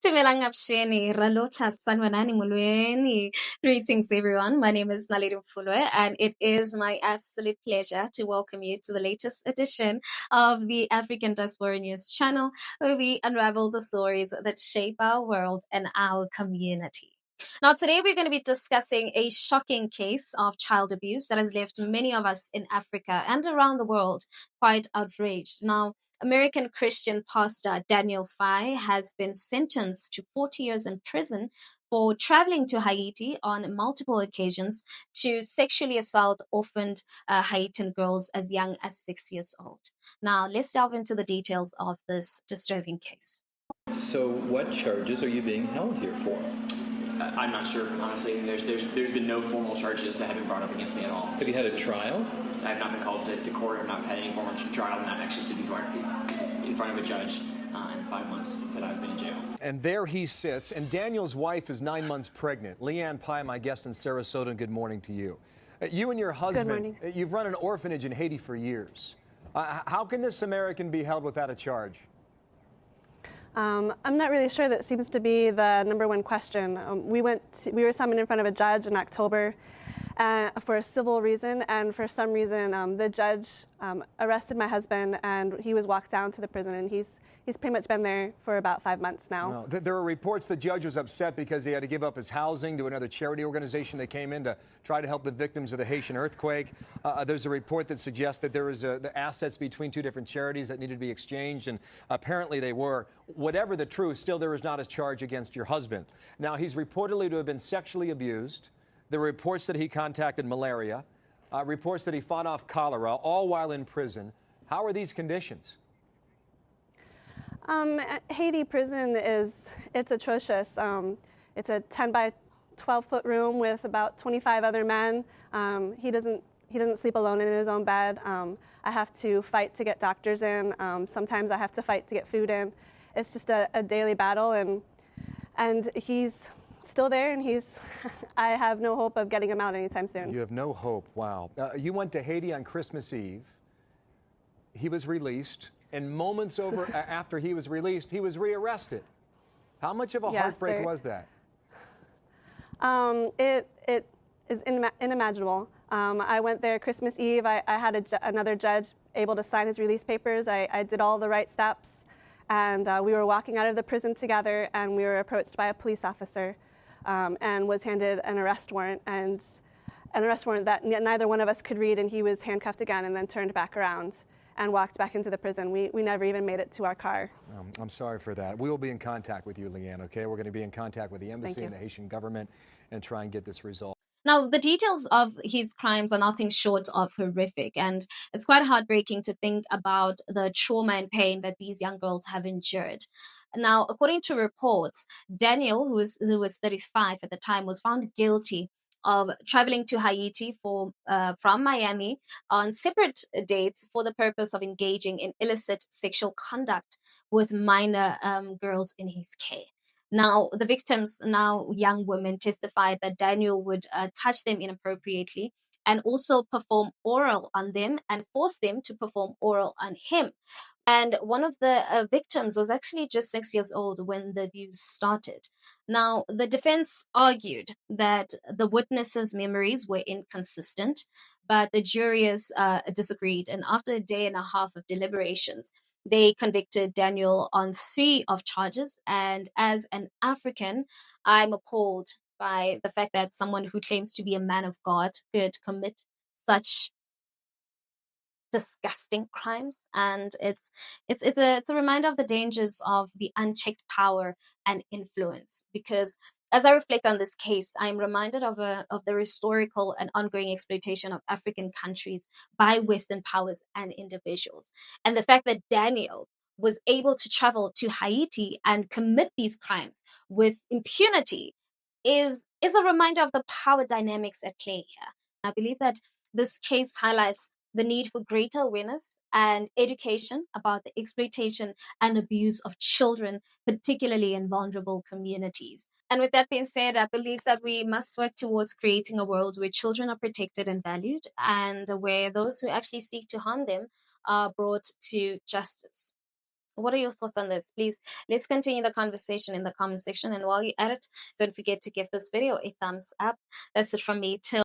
Timelang Apsheni, Ralocha Sanwanani Mulweni. Greetings, everyone. My name is Naledi Mfoloe, and it is my absolute pleasure to welcome you to the latest edition of the African Diaspora News channel, where we unravel the stories that shape our world and our community. Now, today we're going to be discussing a shocking case of child abuse that has left many of us in Africa and around the world quite outraged. Now, American Christian pastor Daniel Fi has been sentenced to 40 years in prison for traveling to Haiti on multiple occasions to sexually assault orphaned Haitian girls as young as 6 years old. Now, let's delve into the details of this disturbing case. So, what charges are you being held here for? I'm not sure, honestly. There's been no formal charges that have been brought up against me at all. Have you had a trial? I have not been called to court. I've not had any formal trial. I'm not actually stood in front of a judge in 5 months that I've been in jail. And there he sits, and Daniel's wife is 9 months pregnant. Leanne Pye, my guest in Sarasota, good morning to you. You and your husband, you've run an orphanage in Haiti for years. How can this American be held without a charge? I'm not really sure. That seems to be the number one question. We were summoned in front of a judge in October for a civil reason, and for some reason the judge arrested my husband, and he was walked down to the prison, and he's pretty much been there for about 5 months now. No, there are reports the judge was upset because he had to give up his housing to another charity organization that came in to try to help the victims of the Haitian earthquake. There's a report that suggests that there was the assets between two different charities that needed to be exchanged, and apparently they were. Whatever the truth, still there is not a charge against your husband. Now, he's reportedly to have been sexually abused. There are reports that he contacted malaria, reports that he fought off cholera, all while in prison. How are these conditions? Haiti prison it's atrocious. It's a 10 by 12 foot room with about 25 other men. He doesn't sleep alone in his own bed. I have to fight to get doctors in. Sometimes I have to fight to get food in. It's just a daily battle, and he's still there, and I have no hope of getting him out anytime soon. You have no hope. Wow. You went to Haiti on Christmas Eve. He was released. And moments after he was released, he was rearrested. How much of a heartbreak was that? It is unimaginable. I went there Christmas Eve. I had another judge able to sign his release papers. I did all the right steps, and we were walking out of the prison together, and we were approached by a police officer and was handed an arrest warrant, and an arrest warrant that neither one of us could read, and he was handcuffed again and then turned back around and walked back into the prison. We never even made it to our car. I'm sorry for that. We will be in contact with you, Leanne, okay? We're going to be in contact with the embassy and the Haitian government and try and get this resolved. Now, the details of his crimes are nothing short of horrific, and it's quite heartbreaking to think about the trauma and pain that these young girls have endured. Now, according to reports, Daniel, who was 35 at the time, was found guilty of traveling to Haiti from Miami on separate dates for the purpose of engaging in illicit sexual conduct with minor girls in his care. Now, the victims, now young women, testified that Daniel would touch them inappropriately and also perform oral on them and force them to perform oral on him. And one of the victims was actually just 6 years old when the abuse started. Now, the defense argued that the witnesses' memories were inconsistent, but the jurors disagreed. And after a day and a half of deliberations, they convicted Daniel on 3 of charges. And as an African, I'm appalled by the fact that someone who claims to be a man of God could commit such disgusting crimes. And it's a reminder of the dangers of the unchecked power and influence, because as I reflect on this case, I'm reminded of the historical and ongoing exploitation of African countries by Western powers and individuals. And the fact that Daniel was able to travel to Haiti and commit these crimes with impunity is a reminder of the power dynamics at play here. I believe that this case highlights the need for greater awareness and education about the exploitation and abuse of children, particularly in vulnerable communities. And with that being said, I believe that we must work towards creating a world where children are protected and valued, and where those who actually seek to harm them are brought to justice. What are your thoughts on this? Please, let's continue the conversation in the comment section. And while you're at it, don't forget to give this video a thumbs up. That's it from me. Till